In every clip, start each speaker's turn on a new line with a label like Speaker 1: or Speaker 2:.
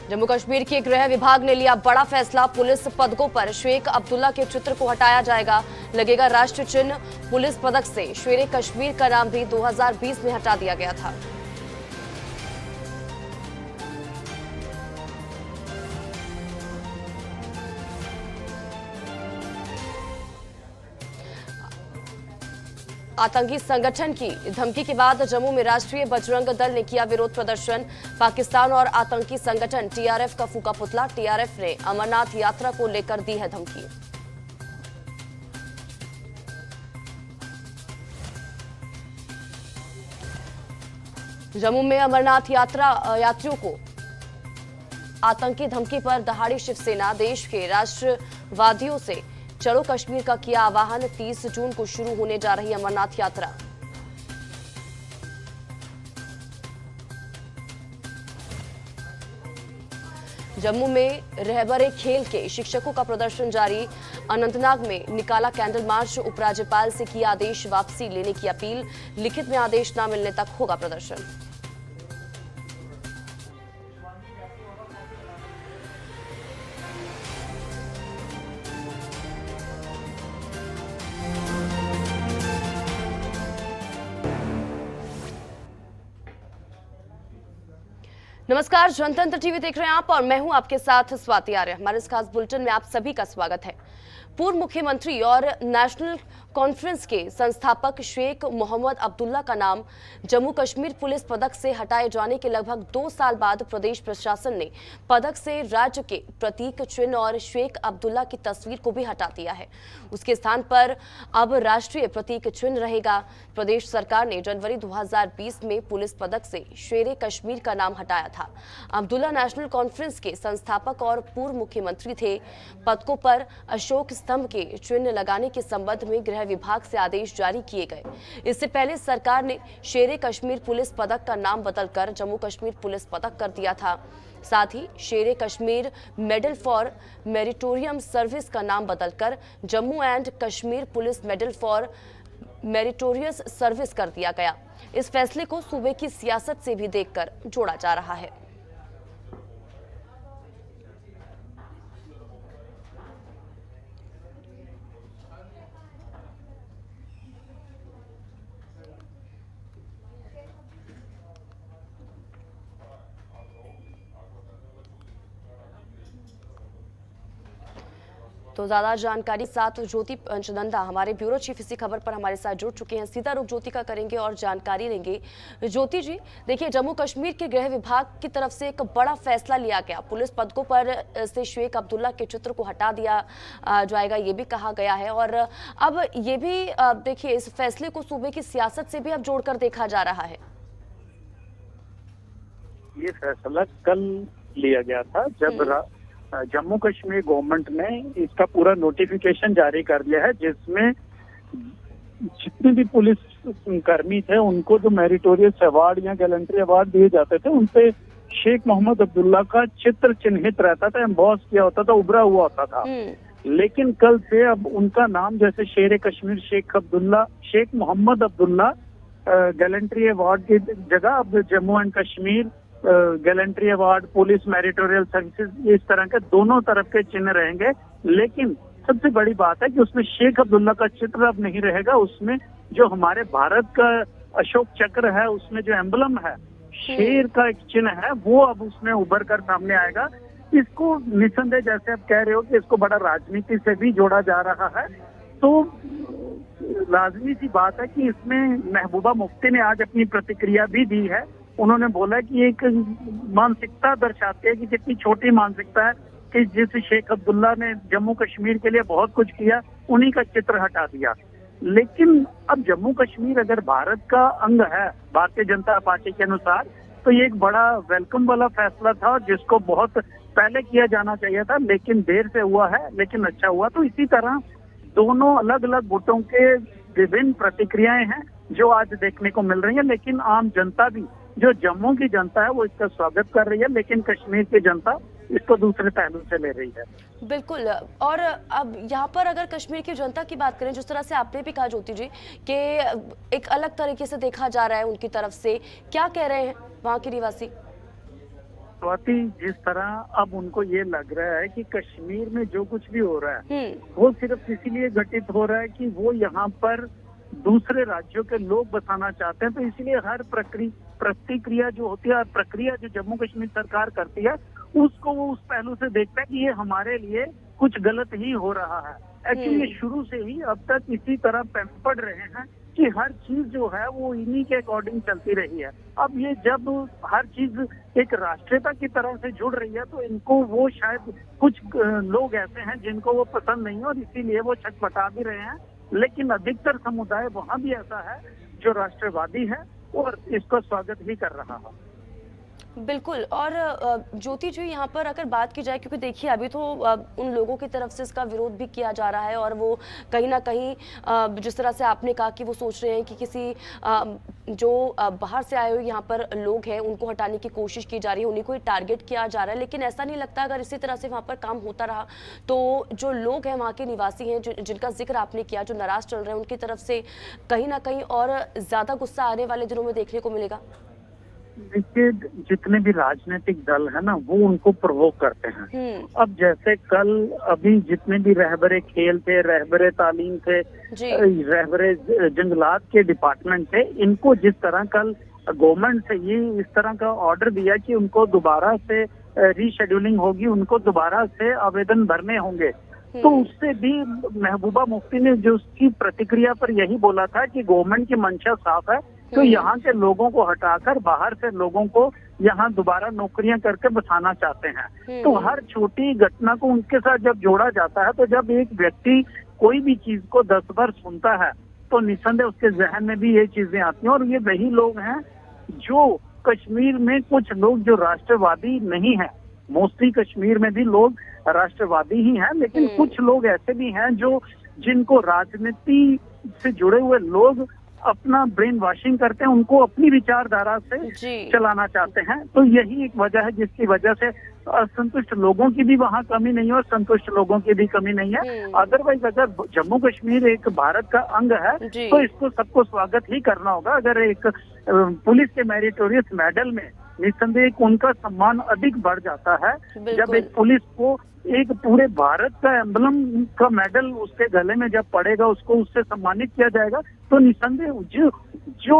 Speaker 1: जम्मू कश्मीर के गृह विभाग ने लिया बड़ा फैसला। पुलिस पदकों पर शेख अब्दुल्ला के चित्र को हटाया जाएगा, लगेगा राष्ट्र चिन्ह। पुलिस पदक से शेरे कश्मीर का नाम भी 2020 में हटा दिया गया था। आतंकी संगठन की धमकी के बाद जम्मू में राष्ट्रीय बजरंग दल ने किया विरोध प्रदर्शन। पाकिस्तान और आतंकी संगठन टीआरएफ का फूका पुतला। टीआरएफ ने अमरनाथ यात्रा को लेकर दी है धमकी। जम्मू में अमरनाथ यात्रियों को आतंकी धमकी पर दहाड़ी शिवसेना। देश के राष्ट्रवादियों से चलो कश्मीर का किया आह्वान। 30 जून को शुरू होने जा रही अमरनाथ यात्रा। जम्मू में रहबरे खेल के शिक्षकों का प्रदर्शन जारी। अनंतनाग में निकाला कैंडल मार्च। उपराज्यपाल से किया आदेश वापसी लेने की अपील। लिखित में आदेश न मिलने तक होगा प्रदर्शन। नमस्कार, जनतंत्र टीवी देख रहे हैं आप और मैं हूं आपके साथ स्वाति आर्य। हमारे इस खास बुलेटिन में आप सभी का स्वागत है। पूर्व मुख्यमंत्री और नेशनल कॉन्फ्रेंस के संस्थापक शेख मोहम्मद अब्दुल्ला का नाम जम्मू कश्मीर पुलिस पदक से हटाए जाने के लगभग 2 साल बाद प्रदेश प्रशासन ने पदक से राज्य के प्रतीक चिन्ह और शेख अब्दुल्ला की तस्वीर को भी हटा दिया है। उसके स्थान पर अब राष्ट्रीय प्रतीक चिन्ह रहेगा। प्रदेश सरकार ने जनवरी 2020 में पुलिस पदक से शेरे कश्मीर का नाम हटाया था। अब्दुल्ला नेशनल कॉन्फ्रेंस के संस्थापक और पूर्व मुख्यमंत्री थे। पदकों पर अशोक स्तंभ के चिन्ह लगाने के संबंध में गृह विभाग से आदेश जारी किए गए। इससे पहले सरकार ने शेरे कश्मीर पुलिस पदक का नाम बदलकर जम्मू कश्मीर पुलिस पदक कर दिया था। साथ ही शेरे कश्मीर मेडल फॉर मेरिटोरियम सर्विस का नाम बदलकर Jammu and Kashmir police medal for meritorious service कर दिया गया। इस फैसले को सूबे की सियासत से भी देखकर जोड़ा जा रहा है। तो ज्यादा जानकारी साथ ज्योति पंचनंदा हमारे ब्यूरो चीफ इसी खबर पर हमारे साथ जुड़ चुके हैं। सीधा रुख ज्योति का करेंगे और जानकारी लेंगे। ज्योति जी, देखिए, जम्मू कश्मीर के गृह विभाग की तरफ से एक बड़ा फैसला लिया गया। पुलिस पदकों पर से शेख अब्दुल्ला के चित्र को हटा दिया जाएगा, ये भी कहा गया है। और अब ये भी देखिए, इस फैसले को सूबे की सियासत से भी अब जोड़कर देखा जा रहा है।
Speaker 2: ये फैसला कल लिया गया था जब जम्मू कश्मीर गवर्नमेंट ने इसका पूरा नोटिफिकेशन जारी कर दिया है, जिसमें जितने भी पुलिस कर्मी थे उनको जो मेरिटोरियस अवार्ड या गैलेंट्री अवार्ड दिए जाते थे उनपे शेख मोहम्मद अब्दुल्ला का चित्र चिन्हित रहता था, एम्बॉस किया होता था, उभरा हुआ होता था। लेकिन कल से अब उनका नाम जैसे शेर कश्मीर शेख मोहम्मद अब्दुल्ला गैलेंट्री अवार्ड की जगह अब Jammu and Kashmir gallantry award, police meritorial services, इस तरह के दोनों तरफ के चिन्ह रहेंगे। लेकिन सबसे बड़ी बात है कि उसमें शेख अब्दुल्ला का चित्र अब नहीं रहेगा। उसमें जो हमारे भारत का अशोक चक्र है, उसमें जो एम्बलम है, शेर का एक चिन्ह है, वो अब उसमें उभर कर सामने आएगा। इसको निसंदेह, जैसे आप कह रहे हो कि इसको बड़ा राजनीति से भी जोड़ा जा रहा है, तो लाजमी सी बात है कि इसमें महबूबा मुफ्ती ने आज अपनी प्रतिक्रिया भी दी है। उन्होंने बोला कि एक मानसिकता दर्शाती है कि कितनी छोटी मानसिकता है कि जिस शेख अब्दुल्ला ने जम्मू कश्मीर के लिए बहुत कुछ किया, उन्हीं का चित्र हटा दिया। लेकिन अब जम्मू कश्मीर अगर भारत का अंग है भारतीय जनता पार्टी के अनुसार, तो ये एक बड़ा वेलकम वाला फैसला था जिसको बहुत पहले किया जाना चाहिए था, लेकिन देर से हुआ है, लेकिन अच्छा हुआ। तो इसी तरह दोनों अलग अलग गुटों के विभिन्न प्रतिक्रियाएं हैं जो आज देखने को मिल रही है। लेकिन आम जनता भी, जो जम्मू की जनता है, वो इसका स्वागत कर रही है, लेकिन कश्मीर की जनता इसको दूसरे पहलू से ले रही है।
Speaker 1: बिल्कुल। और अब यहाँ पर अगर कश्मीर की जनता की बात करें, जिस तरह से आपने भी कहा ज्योति जी कि एक अलग तरीके से देखा जा रहा है उनकी तरफ से, क्या कह रहे हैं वहाँ के निवासी?
Speaker 2: स्वाति, जिस तरह अब उनको ये लग रहा है कि कश्मीर में जो कुछ भी हो रहा है
Speaker 1: हम्म।
Speaker 2: वो सिर्फ इसीलिए घटित हो रहा है कि वो यहाँ पर दूसरे राज्यों के लोग बसाना चाहते हैं, तो इसलिए हर प्रतिक्रिया जो होती है, हर प्रक्रिया जो जम्मू कश्मीर सरकार करती है, उसको वो उस पहलू से देखता है कि ये हमारे लिए कुछ गलत ही हो रहा है। एक्चुअली शुरू से ही अब तक इसी तरह पड़ रहे हैं कि हर चीज जो है वो इन्हीं के अकॉर्डिंग चलती रही है। अब ये जब हर चीज एक राष्ट्रीयता की तरह से जुड़ रही है तो इनको वो शायद कुछ लोग ऐसे हैं जिनको वो पसंद नहीं है और इसीलिए वो छटपटा भी रहे हैं, लेकिन अधिकतर समुदाय वहाँ भी ऐसा है जो राष्ट्रवादी है और इसका स्वागत भी कर रहा है।
Speaker 1: बिल्कुल। और ज्योति जी, यहाँ पर अगर बात की जाए, क्योंकि देखिए अभी तो उन लोगों की तरफ से इसका विरोध भी किया जा रहा है और वो कहीं ना कहीं जिस तरह से आपने कहा कि वो सोच रहे हैं कि किसी जो बाहर से आए हुए यहाँ पर लोग हैं उनको हटाने की कोशिश की जा रही है, उन्हीं को ही टारगेट किया जा रहा है। लेकिन ऐसा नहीं लगता अगर इसी तरह से वहाँ पर काम होता रहा तो जो लोग हैं वहाँ के निवासी हैं जिनका जिक्र आपने किया, जो नाराज चल रहे हैं, उनकी तरफ से कहीं ना कहीं और ज्यादा गुस्सा आने वाले दिनों में देखने को मिलेगा?
Speaker 2: देखिए, जितने भी राजनीतिक दल है ना वो उनको प्रोवोक करते हैं। अब जैसे कल अभी जितने भी रहबरे खेल थे, रहबरे तालीम थे, रहबरे जंगलात के डिपार्टमेंट थे, इनको जिस तरह कल गवर्नमेंट से ये इस तरह का ऑर्डर दिया कि उनको दोबारा से रीशेड्यूलिंग होगी, उनको दोबारा से आवेदन भरने होंगे, तो उससे भी महबूबा मुफ्ती ने जो उसकी प्रतिक्रिया पर यही बोला था कि गवर्नमेंट की मंशा साफ है, तो यहाँ के लोगों को हटाकर बाहर से लोगों को यहाँ दोबारा नौकरियां करके बसाना चाहते हैं। तो हर छोटी घटना को उनके साथ जब जोड़ा जाता है, तो जब एक व्यक्ति कोई भी चीज को 10 बार सुनता है तो निस्संदेह उसके जहन में भी ये चीजें आती हैं। और ये वही लोग हैं जो कश्मीर में कुछ लोग जो राष्ट्रवादी नहीं है, मोस्टली कश्मीर में भी लोग राष्ट्रवादी ही हैं, लेकिन कुछ लोग ऐसे भी हैं जो जिनको राजनीति से जुड़े हुए लोग अपना ब्रेन वॉशिंग करते हैं, उनको अपनी विचारधारा से चलाना चाहते हैं। तो यही एक वजह है जिसकी वजह से असंतुष्ट लोगों की भी वहाँ कमी नहीं है और संतुष्ट लोगों की भी कमी नहीं है। अदरवाइज अगर जम्मू कश्मीर एक भारत का अंग है तो इसको सबको स्वागत ही करना होगा। अगर एक पुलिस के मेरिटोरियस मेडल में निस्संदेह उनका सम्मान अधिक बढ़ जाता है, जब एक पुलिस को एक पूरे भारत का एम्बलम का मेडल उसके गले में जब पड़ेगा, उसको उससे सम्मानित किया जाएगा, तो निस्संदेह जो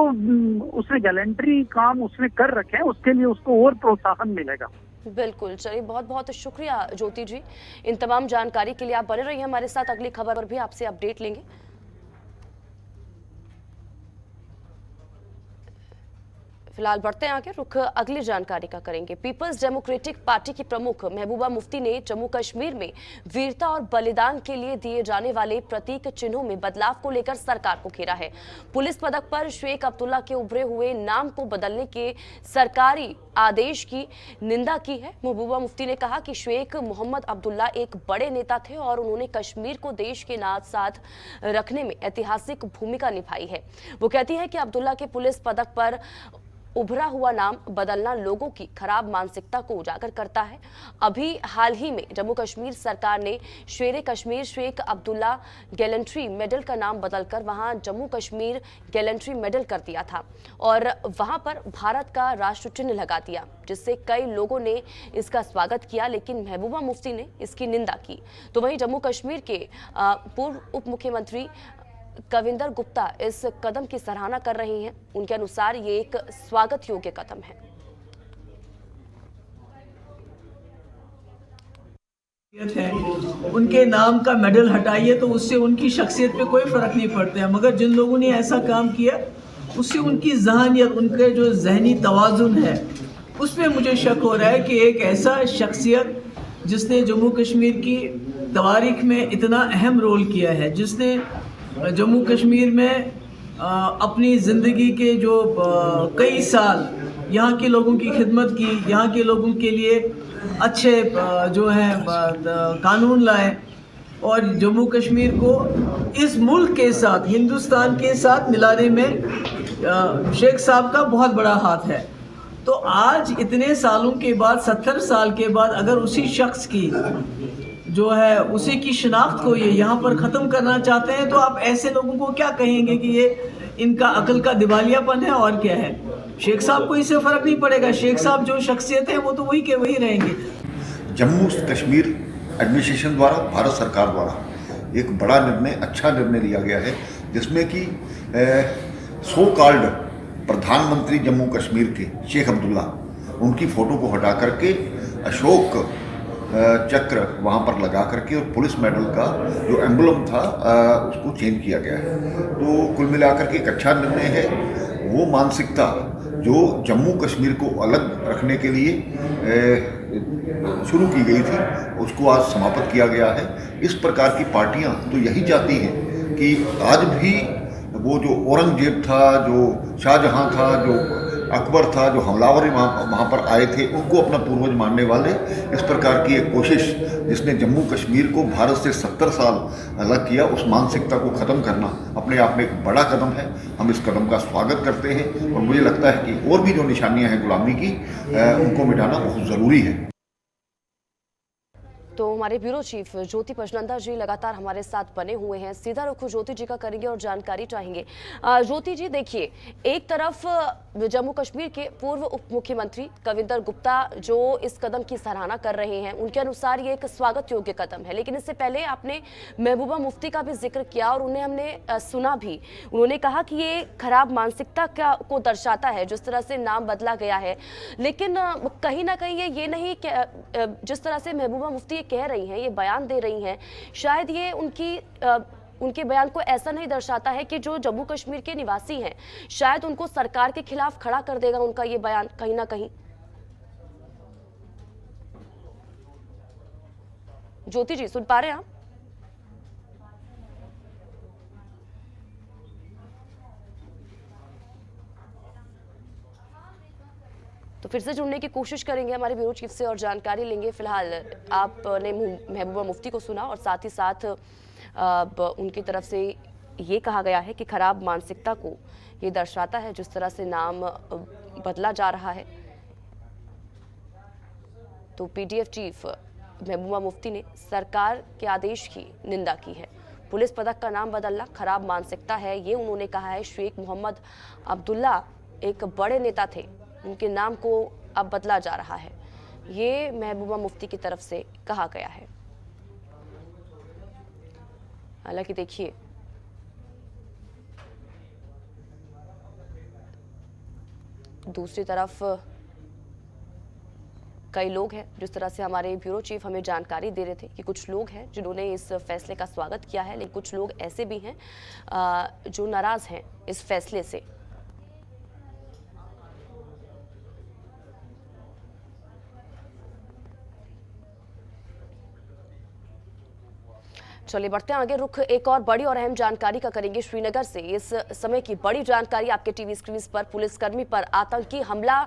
Speaker 2: उसने गैलेंट्री काम उसने कर रखे हैं उसके लिए उसको और प्रोत्साहन मिलेगा।
Speaker 1: बिल्कुल। चलिए, बहुत बहुत शुक्रिया ज्योति जी इन तमाम जानकारी के लिए। आप बने रहिए हमारे साथ, अगली खबर पर भी आपसे अपडेट लेंगे। फिलहाल बढ़ते हैं आगे, रुख अगली जानकारी का करेंगे। पीपल्स डेमोक्रेटिक पार्टी की प्रमुख महबूबा मुफ्ती ने जम्मू कश्मीर में वीरता और बलिदान के लिए दिए जाने वाले प्रतीक चिन्हों में बदलाव को लेकर सरकार को घेरा है। पुलिस पदक पर शेख अब्दुल्ला के उभरे हुए नाम को बदलने के सरकारी आदेश की निंदा की है। महबूबा मुफ्ती ने कहा कि शेख मोहम्मद अब्दुल्ला एक बड़े नेता थे और उन्होंने कश्मीर को देश के साथ रखने में ऐतिहासिक भूमिका निभाई है। वो कहती है कि अब्दुल्ला के पुलिस पदक पर उभरा हुआ नाम बदलना लोगों की खराब मानसिकता को उजागर करता है। अभी हाल ही में जम्मू कश्मीर सरकार ने शेरे कश्मीर शेख अब्दुल्ला गैलेंट्री मेडल का नाम बदलकर वहां जम्मू कश्मीर गैलेंट्री मेडल कर दिया था और वहां पर भारत का राष्ट्र चिन्ह लगा दिया, जिससे कई लोगों ने इसका स्वागत किया, लेकिन महबूबा मुफ्ती ने इसकी निंदा की। तो वहीं जम्मू कश्मीर के पूर्व उप मुख्यमंत्री कविंदर गुप्ता इस कदम की सराहना कर रही हैं। उनके अनुसार ये एक स्वागत योग्य कदम है।
Speaker 3: उनके नाम का मेडल हटाइए तो उससे उनकी शख्सियत पे कोई फर्क नहीं पड़ता है, मगर जिन लोगों ने ऐसा काम किया उससे उनकी ज़हनियत, उनके जो जहनी तवाज़ुन है उस पर मुझे शक हो रहा है कि एक ऐसा शख्सियत जिसने जम्मू कश्मीर की तारीख में इतना अहम रोल किया है, जिसने जम्मू कश्मीर में अपनी ज़िंदगी के जो कई साल यहाँ के लोगों की खिदमत की, यहाँ के लोगों के लिए अच्छे जो है कानून लाए और जम्मू कश्मीर को इस मुल्क के साथ, हिंदुस्तान के साथ मिलाने में शेख साहब का बहुत बड़ा हाथ है। तो आज इतने सालों के बाद, 70 साल के बाद, अगर उसी शख्स की जो है उसी की शिनाख्त को ये यहाँ पर ख़त्म करना चाहते हैं, तो आप ऐसे लोगों को क्या कहेंगे कि ये इनका अकल का दिवालियापन है और क्या है। शेख साहब को इससे फर्क नहीं पड़ेगा। शेख साहब जो शख्सियत है वो तो वही के वही रहेंगे।
Speaker 4: जम्मू कश्मीर एडमिनिस्ट्रेशन द्वारा, भारत सरकार द्वारा एक बड़ा निर्णय, अच्छा निर्णय लिया गया है, जिसमें कि सो कॉल्ड प्रधानमंत्री जम्मू कश्मीर के शेख अब्दुल्ला, उनकी फ़ोटो को हटा करके अशोक चक्र वहाँ पर लगा करके और पुलिस मेडल का जो एम्बलम था उसको चेंज किया गया है। तो कुल मिलाकर के एक अच्छा निर्णय है। वो मानसिकता जो जम्मू कश्मीर को अलग रखने के लिए शुरू की गई थी, उसको आज समाप्त किया गया है। इस प्रकार की पार्टियां तो यही चाहती हैं कि आज भी वो जो औरंगजेब था, जो शाहजहां था, जो अकबर था, जो हमलावर वहाँ पर आए थे, उनको अपना पूर्वज मानने वाले, इस प्रकार की एक कोशिश जिसने जम्मू कश्मीर को भारत से 70 साल अलग किया, उस मानसिकता को ख़त्म करना अपने आप में एक बड़ा कदम है। हम इस कदम का स्वागत करते हैं और मुझे लगता है कि और भी जो निशानियां हैं गुलामी की, उनको मिटाना बहुत ज़रूरी है।
Speaker 1: तो हमारे ब्यूरो चीफ ज्योति पचनंदा जी लगातार हमारे साथ बने हुए हैं। सीधा रुख ज्योति जी का करेंगे और जानकारी चाहेंगे। ज्योति जी, देखिए, एक तरफ जम्मू कश्मीर के पूर्व उप मुख्यमंत्री कविंदर गुप्ता जो इस कदम की सराहना कर रहे हैं, उनके अनुसार ये एक स्वागत योग्य कदम है, लेकिन इससे पहले आपने महबूबा मुफ्ती का भी जिक्र किया और उन्हें हमने सुना भी। उन्होंने कहा कि ये खराब मानसिकता को दर्शाता है जिस तरह से नाम बदला गया है, लेकिन कहीं ना कहीं ये नहीं, जिस तरह से महबूबा मुफ्ती कह रही हैं, ये बयान दे रही हैं, शायद ये उनके बयान को ऐसा नहीं दर्शाता है कि जो जम्मू कश्मीर के निवासी हैं, शायद उनको सरकार के खिलाफ खड़ा कर देगा उनका ये बयान कहीं ना कहीं। ज्योति जी, सुन पा रहे हैं आप? तो फिर से जुड़ने की कोशिश करेंगे हमारे ब्यूरो चीफ से और जानकारी लेंगे। फिलहाल आपने महबूबा मुफ्ती को सुना और साथ ही साथ उनकी तरफ से ये कहा गया है कि खराब मानसिकता को ये दर्शाता है जिस तरह से नाम बदला जा रहा है। तो पीडीएफ चीफ महबूबा मुफ्ती ने सरकार के आदेश की निंदा की है। पुलिस पदक का नाम बदलना खराब मानसिकता है, ये उन्होंने कहा है। शेख मोहम्मद अब्दुल्ला एक बड़े नेता थे, उनके नाम को अब बदला जा रहा है, ये महबूबा मुफ्ती की तरफ से कहा गया है। हालांकि देखिए, दूसरी तरफ कई लोग हैं, जिस तरह से हमारे ब्यूरो चीफ हमें जानकारी दे रहे थे कि कुछ लोग हैं जिन्होंने इस फैसले का स्वागत किया है, लेकिन कुछ लोग ऐसे भी हैं जो नाराज हैं इस फैसले से। चलिए बढ़ते हैं आगे। रुख एक और बड़ी और अहम जानकारी का करेंगे श्रीनगर से। इस समय की बड़ी जानकारी आपके टीवी स्क्रीन पर, पुलिसकर्मी पर आतंकी हमला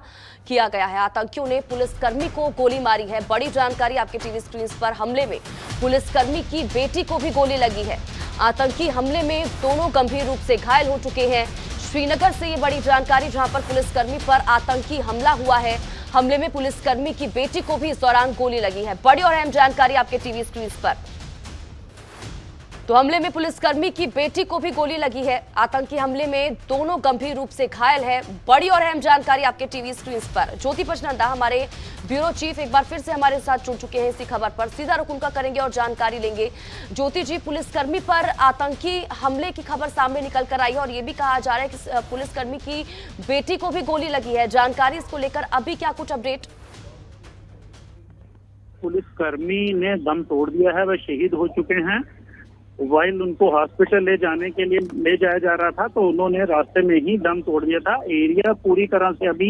Speaker 1: किया गया है। आतंकियों ने पुलिसकर्मी को गोली मारी है। बड़ी जानकारी आपके टीवी स्क्रीन पर, हमले में पुलिसकर्मी की बेटी को भी गोली लगी है। आतंकी हमले में दोनों गंभीर रूप से घायल हो चुके हैं। श्रीनगर से ये बड़ी जानकारी, जहां पर पुलिसकर्मी पर आतंकी हमला हुआ है। हमले में पुलिसकर्मी की बेटी को भी इस दौरान गोली लगी है। बड़ी और अहम जानकारी आपके टीवी स्क्रीन पर। तो हमले में पुलिसकर्मी की बेटी को भी गोली लगी है। आतंकी हमले में दोनों गंभीर रूप से घायल है। बड़ी और अहम जानकारी आपके टीवी स्क्रीन पर। ज्योति पचनंदा हमारे ब्यूरो चीफ एक बार फिर से हमारे साथ जुड़ चुके हैं इसी खबर पर। सीधा रुख उनका करेंगे और जानकारी लेंगे। ज्योति जी, पुलिसकर्मी पर आतंकी हमले की खबर सामने निकल कर आई है और ये भी कहा जा रहा है कि पुलिसकर्मी की बेटी को भी गोली लगी है। जानकारी इसको लेकर अभी क्या कुछ अपडेट?
Speaker 2: पुलिसकर्मी ने दम तोड़ दिया है, वह शहीद हो चुके हैं। वाइल उनको हॉस्पिटल ले जाने के लिए ले जाया जा रहा था तो उन्होंने रास्ते में ही दम तोड़ दिया था। एरिया पूरी तरह से अभी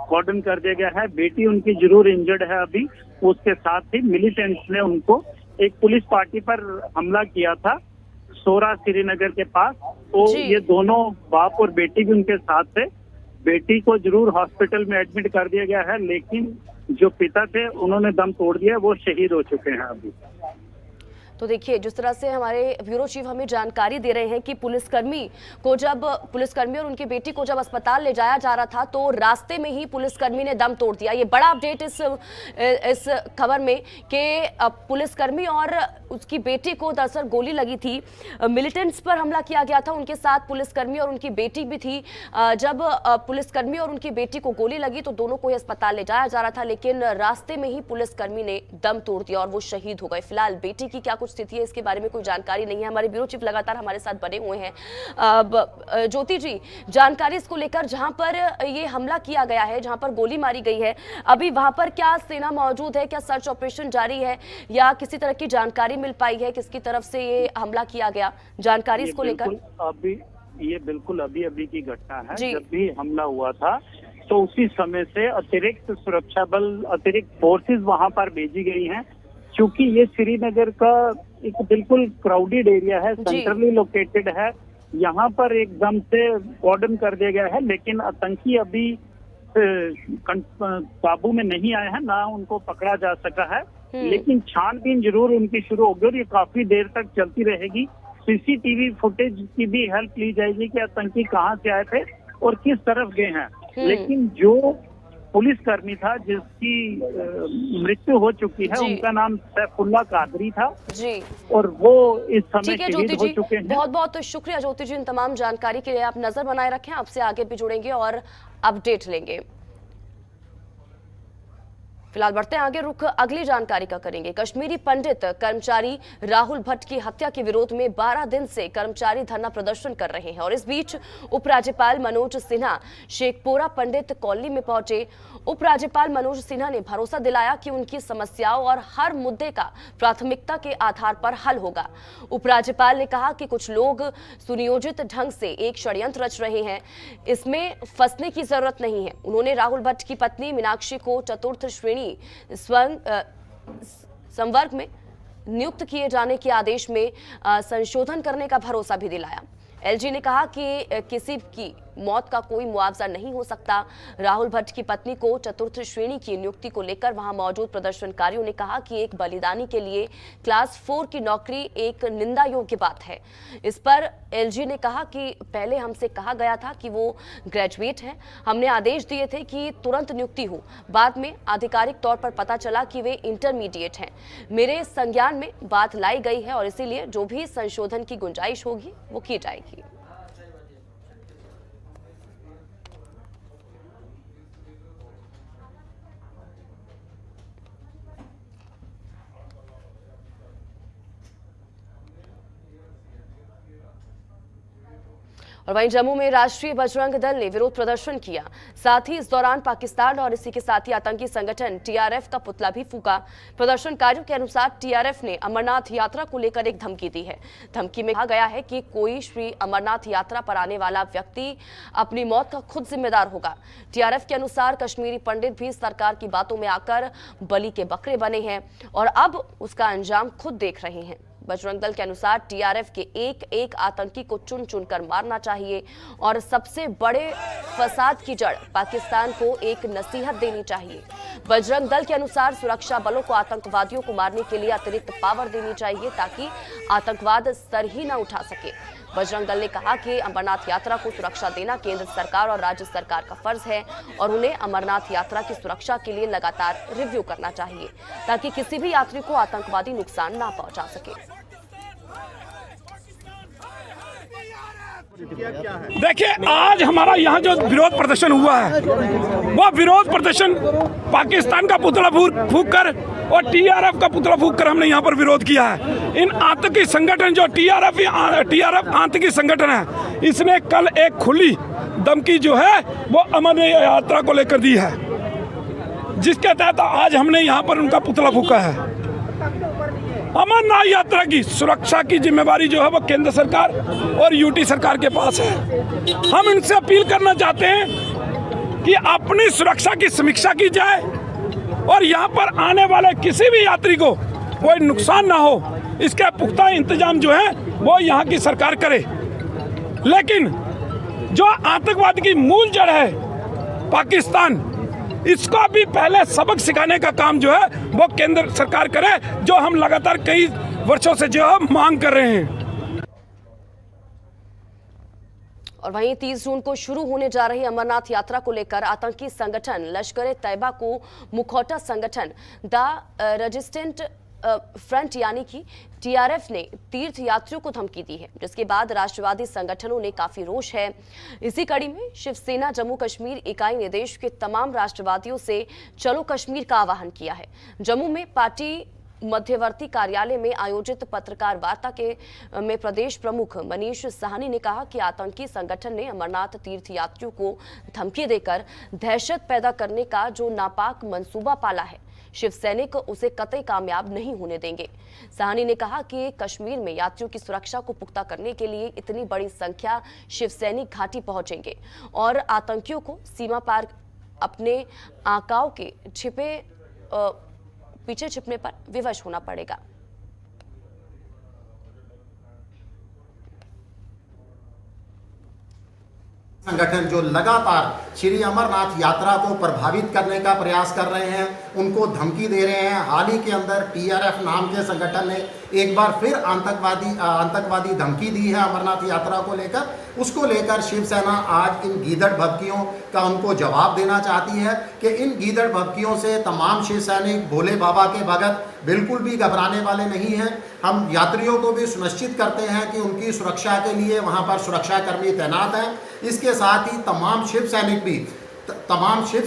Speaker 2: कॉर्डन कर दिया गया है। बेटी उनकी जरूर इंजर्ड है अभी। उसके साथ ही मिलिटेंट्स ने उनको एक पुलिस पार्टी पर हमला किया था सोरा श्रीनगर के पास। तो ये दोनों बाप और बेटी भी उनके साथ थे। बेटी को जरूर हॉस्पिटल में एडमिट कर दिया गया है, लेकिन जो पिता थे उन्होंने दम तोड़ दिया, वो शहीद हो चुके हैं अभी।
Speaker 1: तो देखिए, जिस तरह से हमारे ब्यूरो चीफ हमें जानकारी दे रहे हैं कि पुलिसकर्मी और उनकी बेटी को जब अस्पताल ले जाया जा रहा था तो रास्ते में ही पुलिसकर्मी ने दम तोड़ दिया। ये बड़ा अपडेट इस खबर में कि पुलिसकर्मी और उसकी बेटी को दरअसल गोली लगी थी। मिलिटेंट्स पर हमला किया गया था, उनके साथ पुलिसकर्मी और उनकी बेटी भी थी। जब पुलिसकर्मी और उनकी बेटी को गोली लगी तो दोनों को अस्पताल ले जाया जा रहा था, लेकिन रास्ते में ही पुलिसकर्मी ने दम तोड़ दिया और वो शहीद हो गए। फिलहाल बेटी की क्या कुछ स्थिति है इसके बारे में कोई जानकारी नहीं है। हमारे ब्यूरो चीफ लगातार हमारे साथ बने हुए हैं। ज्योति जी, जानकारी इसको लेकर, जहां पर ये हमला किया गया है, जहां पर गोली मारी गई है, अभी वहां पर क्या सेना मौजूद है? क्या सर्च ऑपरेशन जारी है या किसी तरह की जानकारी मिल पाई है किसकी तरफ से ये हमला किया गया? जानकारी इसको लेकर
Speaker 2: ये बिल्कुल अभी की घटना है। जब भी हमला हुआ था तो उसी समय से अतिरिक्त सुरक्षा बल, अतिरिक्त फोर्सेस वहां पर भेजी गई हैं, क्योंकि ये श्रीनगर का एक बिल्कुल क्राउडेड एरिया है, सेंट्रली लोकेटेड है। यहाँ पर एकदम से कॉर्डन कर दिया गया है, लेकिन आतंकी अभी काबू में नहीं आए हैं, ना उनको पकड़ा जा सका है। लेकिन छानबीन जरूर उनकी शुरू होगी और ये काफी देर तक चलती रहेगी। सीसीटीवी फुटेज की भी हेल्प ली जाएगी कि आतंकी कहाँ से आए थे और किस तरफ गए हैं। लेकिन जो पुलिसकर्मी था जिसकी मृत्यु हो चुकी है, उनका नाम सैफुल्ला कादरी था जी, और वो इस समय शहीद हो चुके हैं।
Speaker 1: बहुत बहुत शुक्रिया ज्योति जी इन तमाम जानकारी के लिए। आप नजर बनाए रखें, आपसे आगे भी जुड़ेंगे और अपडेट लेंगे। फिलहाल बढ़ते हैं आगे, रुख अगली जानकारी का करेंगे। कश्मीरी पंडित कर्मचारी राहुल भट्ट की हत्या के विरोध में 12 दिन से कर्मचारी धरना प्रदर्शन कर रहे हैं और इस बीच उपराज्यपाल मनोज सिन्हा शेखपुरा पंडित कॉलोनी में पहुंचे। उपराज्यपाल मनोज सिन्हा ने भरोसा दिलाया कि उनकी समस्याओं और हर मुद्दे का प्राथमिकता के आधार पर हल होगा। उपराज्यपाल ने कहा कि कुछ लोग सुनियोजित ढंग से एक षड्यंत्र रच रहे हैं, इसमें फंसने की जरूरत नहीं है। उन्होंने राहुल भट्ट की पत्नी मीनाक्षी को चतुर्थ श्रेणी संवर्ग में नियुक्त किए जाने के आदेश में संशोधन करने का भरोसा भी दिलाया। एलजी ने कहा कि किसी की मौत का कोई मुआवजा नहीं हो सकता। राहुल भट्ट की पत्नी को चतुर्थ श्रेणी की नियुक्ति को लेकर वहां मौजूद प्रदर्शनकारियों ने कहा कि एक बलिदानी के लिए क्लास 4 की नौकरी एक निंदा योग्य बात है। इस पर एलजी ने कहा कि पहले हमसे कहा गया था कि वो ग्रेजुएट हैं, हमने आदेश दिए थे कि तुरंत नियुक्ति हो, बाद में आधिकारिक तौर पर पता चला कि वे इंटरमीडिएट हैं। मेरे संज्ञान में बात लाई गई है और इसीलिए जो भी संशोधन की गुंजाइश होगी वो की जाएगी। और वहीं जम्मू में राष्ट्रीय बजरंग दल ने विरोध प्रदर्शन किया। साथ ही इस दौरान पाकिस्तान और इसी के साथ ही आतंकी संगठन टीआरएफ का पुतला भी फूका। प्रदर्शनकारियों के अनुसार टीआरएफ ने अमरनाथ यात्रा को लेकर एक धमकी दी है। धमकी में कहा गया है कि कोई श्री अमरनाथ यात्रा पर आने वाला व्यक्ति अपनी मौत का खुद जिम्मेदार होगा। टीआरएफ के अनुसार कश्मीरी पंडित भी सरकार की बातों में आकर बलि के बकरे बने हैं और अब उसका अंजाम खुद देख रहे हैं। बजरंग दल के अनुसार टीआरएफ के एक एक आतंकी को चुन चुनकर मारना चाहिए और सबसे बड़े फसाद की जड़ पाकिस्तान को एक नसीहत देनी चाहिए। बजरंग दल के अनुसार सुरक्षा बलों को आतंकवादियों को मारने के लिए अतिरिक्त पावर देनी चाहिए ताकि आतंकवाद सर ही न उठा सके। बजरंग दल ने कहा कि अमरनाथ यात्रा को सुरक्षा देना केंद्र सरकार और राज्य सरकार का फर्ज है और उन्हें अमरनाथ यात्रा की सुरक्षा के लिए लगातार रिव्यू करना चाहिए ताकि किसी भी यात्री को आतंकवादी नुकसान ना पहुंचा सके।
Speaker 5: देखिए, आज हमारा यहाँ जो विरोध प्रदर्शन हुआ है वो विरोध प्रदर्शन पाकिस्तान का पुतला फूंक कर और टीआरएफ का पुतला फूंक कर हमने यहाँ पर विरोध किया है। इन आतंकी संगठन जो टीआरएफ आतंकी संगठन है, इसने कल एक खुली धमकी जो है वो अमरनाथ यात्रा को लेकर दी है, जिसके तहत आज हमने यहाँ पर उनका पुतला फूंका है। अमरनाथ यात्रा की सुरक्षा की जिम्मेवारी जो है वो केंद्र सरकार और यूटी सरकार के पास है। हम इनसे अपील करना चाहते हैं कि अपनी सुरक्षा की समीक्षा की जाए और यहाँ पर आने वाले किसी भी यात्री को कोई नुकसान ना हो, इसके पुख्ता इंतजाम जो है वो यहाँ की सरकार करे। लेकिन जो आतंकवाद की मूल जड़ है पाकिस्तान, इसको भी पहले सबक सिखाने का काम जो है वो केंद्र सरकार करे, जो हम लगातार कई वर्षों से जो है मांग कर रहे हैं।
Speaker 1: और वहीं 30 जून को शुरू होने जा रही अमरनाथ यात्रा को लेकर आतंकी संगठन लश्कर-ए-तैयबा को मुखौटा संगठन द रेजिस्टेंट फ्रंट यानी कि टीआरएफ ने तीर्थ यात्रियों को धमकी दी है, जिसके बाद राष्ट्रवादी संगठनों ने काफी रोष है। इसी कड़ी में शिवसेना जम्मू कश्मीर इकाई ने देश के तमाम राष्ट्रवादियों से चलो कश्मीर का आह्वान किया है। जम्मू में पार्टी मध्यवर्ती कार्यालय में आयोजित पत्रकार वार्ता में प्रदेश प्रमुख मनीष साहनी ने कहा कि आतंकी संगठन ने अमरनाथ तीर्थ यात्रियों को धमकी देकर दहशत पैदा करने का जो नापाक मंसूबा पाला है, शिव सैनिक उसे कतई कामयाब नहीं होने देंगे। साहनी ने कहा कि कश्मीर में यात्रियों की सुरक्षा को पुख्ता करने के लिए इतनी बड़ी संख्या शिव सैनिक घाटी पहुंचेंगे और आतंकियों को सीमा पार अपने आकाओं के पीछे छिपने पर विवश होना पड़ेगा।
Speaker 6: संगठन जो लगातार श्री अमरनाथ यात्रा को प्रभावित करने का प्रयास कर रहे हैं, उनको धमकी दे रहे हैं। हाल ही के अंदर टीआरएफ नाम के संगठन ने एक बार फिर आतंकवादी धमकी दी है अमरनाथ यात्रा को लेकर। उसको लेकर शिवसेना आज इन गीदड़ भभकियों का उनको जवाब देना चाहती है कि इन गीदड़ भभकियों से तमाम शिव सैनिक भोले बाबा के भगत बिल्कुल भी घबराने वाले नहीं हैं। हम यात्रियों को भी सुनिश्चित करते हैं कि उनकी सुरक्षा के लिए वहां पर सुरक्षाकर्मी तैनात हैं। इसके साथ ही तमाम शिव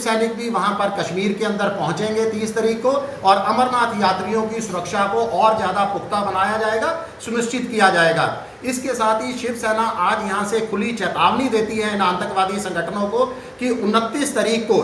Speaker 6: सैनिक भी वहां पर कश्मीर के अंदर पहुंचेंगे 30 तारीख को, और अमरनाथ यात्रियों की सुरक्षा को और ज़्यादा पुख्ता बनाया जाएगा, सुनिश्चित किया जाएगा। इसके साथ ही शिवसेना आज यहां से खुली चेतावनी देती है इन आतंकवादी संगठनों को कि 29 तारीख को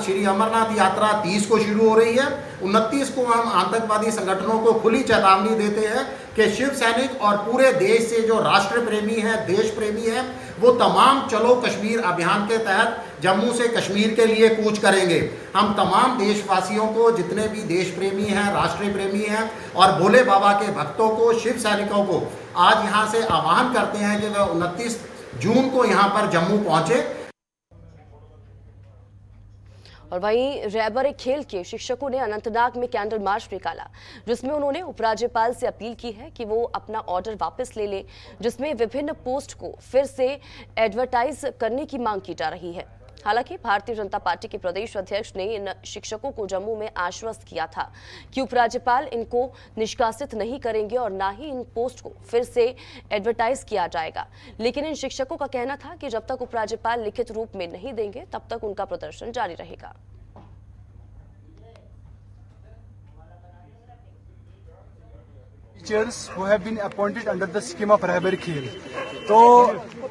Speaker 6: श्री अमरनाथ यात्रा 30 को शुरू हो रही है। 29 को हम आतंकवादी संगठनों को खुली चेतावनी देते हैं कि शिव सैनिक और पूरे देश से जो राष्ट्र प्रेमी हैं, देश प्रेमी हैं, वो तमाम चलो कश्मीर अभियान के तहत जम्मू से कश्मीर के लिए कूच करेंगे। हम तमाम देशवासियों को, जितने भी देश प्रेमी हैं, राष्ट्र प्रेमी हैं और भोले बाबा के भक्तों को, शिव सैनिकों को आज यहाँ से आह्वान करते हैं कि वह 29 जून को यहाँ पर जम्मू पहुँचे।
Speaker 1: और वहीं रैबर खेल के शिक्षकों ने अनंतनाग में कैंडल मार्च निकाला, जिसमें उन्होंने उपराज्यपाल से अपील की है कि वो अपना ऑर्डर वापस ले ले, जिसमें विभिन्न पोस्ट को फिर से एडवर्टाइज करने की मांग की जा रही है। हालांकि भारतीय जनता पार्टी के प्रदेश अध्यक्ष ने इन शिक्षकों को जम्मू में आश्वस्त किया था कि उपराज्यपाल इनको निष्कासित नहीं करेंगे और ना ही इन पोस्ट को फिर से एडवर्टाइज किया जाएगा। लेकिन इन शिक्षकों का कहना था कि जब तक उपराज्यपाल लिखित रूप में नहीं देंगे तब तक उनका प्रदर्शन जारी रहेगा।
Speaker 7: Teachers who have been appointed under the scheme of रहबर खेल, तो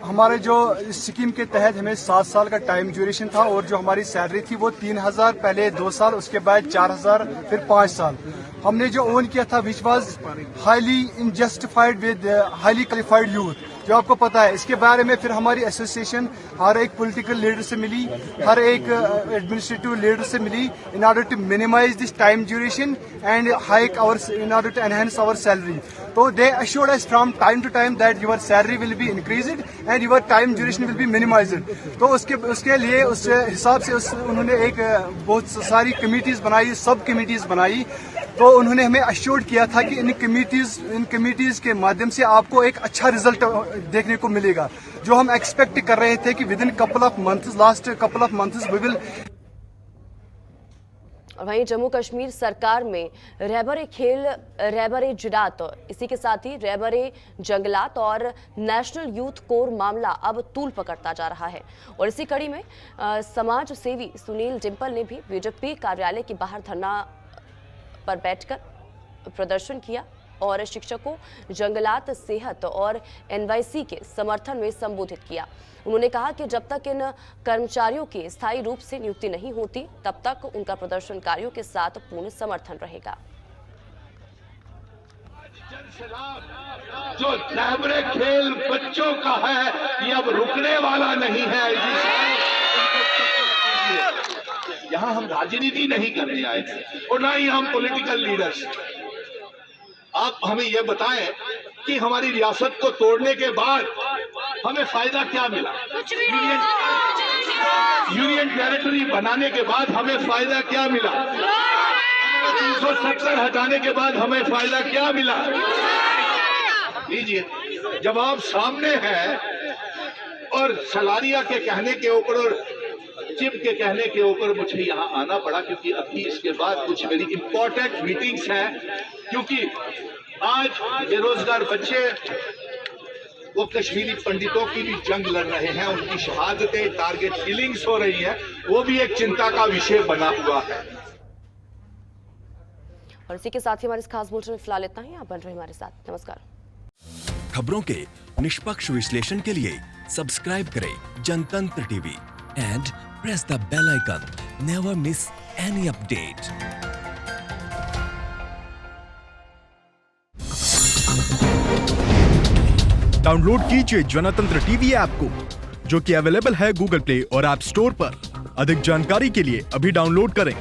Speaker 7: हमारे जो स्कीम के तहत हमें 7 साल का टाइम ड्यूरेशन था और जो हमारी सैलरी थी वो 3000 पहले 2 साल, उसके बाद 4000, फिर 5 साल। हमने जो ओन किया था which was highly unjustified with highly qualified youth, जो आपको पता है। इसके बारे में फिर हमारी एसोसिएशन हर एक पॉलिटिकल लीडर से मिली, हर एक एडमिनिस्ट्रेटिव लीडर से मिली in order to minimise this time duration and hike our in order to enhance our salary. तो they assured us from time to time that your salary will be increased and your time duration will be minimised. तो उसके लिए उस हिसाब से उन्होंने एक बहुत सारी कमिटीज बनाई, सब कमिटीज बनाई। तो उन्होंने हमें अश्योर्ड किया था कि इन कमिटीज के माध्यम से आपको एक अच्छा रिजल्ट देखने को मिलेगा, जो हम एक्सपेक्ट कर रहे थे कि within last couple of months we will.
Speaker 1: और वहीं जम्मू कश्मीर सरकार में रहबरे खेल, रहबरे जिरात, इसी के साथ ही रहबरे जंगलात और नेशनल यूथ कोर मामला अब तूल पकड़ता जा रहा है। और इसी कड़ी में समाज सेवी सुनील डिम्पल ने भी बीजेपी कार्यालय के बाहर धरना पर बैठकर प्रदर्शन किया और शिक्षकों, जंगलात, सेहत और एनवाईसी के समर्थन में संबोधित किया। उन्होंने कहा कि जब तक इन कर्मचारियों की स्थायी रूप से नियुक्ति नहीं होती तब तक उनका प्रदर्शनकारियों के साथ पूर्ण समर्थन रहेगा।
Speaker 8: जो रहबरे खेल बच्चों का है ये अब रुकने वाला नहीं है। यहाँ हम राजनीति नहीं करने आए थे और ना ही हम पॉलिटिकल लीडर्स। आप हमें यह बताएं कि हमारी रियासत को तोड़ने के बाद हमें फायदा क्या मिला? यूनियन टेरिटरी बनाने के बाद हमें फायदा क्या मिला? 370 हटाने के बाद हमें फायदा क्या मिला? लीजिए, जब आप सामने हैं और सलारिया के कहने के ऊपर सचिव के कहने के ऊपर मुझे यहाँ आना पड़ा, क्योंकि अभी इसके बाद कुछ मेरी इंपॉर्टेंट मीटिंग्स हैं, क्योंकि आज बेरोजगार बच्चे वो कश्मीरी पंडितों की भी जंग लड़ रहे हैं, उनकी शहादतें, टारगेट किलिंग्स हो रही हैं, वो भी एक चिंता का विषय बना हुआ है।
Speaker 1: और इसी के साथ ही हमारे इस खास बुलेटिन में फिलहाल इतना ही। आप बन रहे हमारे साथ। नमस्कार।
Speaker 9: खबरों के निष्पक्ष विश्लेषण के लिए सब्सक्राइब करें Jantantra TV and press the bell icon. Never miss any update.
Speaker 10: Download कीजिए जनतंत्र टीवी ऐप को, जो कि अवेलेबल है गूगल प्ले और ऐप स्टोर पर। अधिक जानकारी के लिए अभी डाउनलोड करें।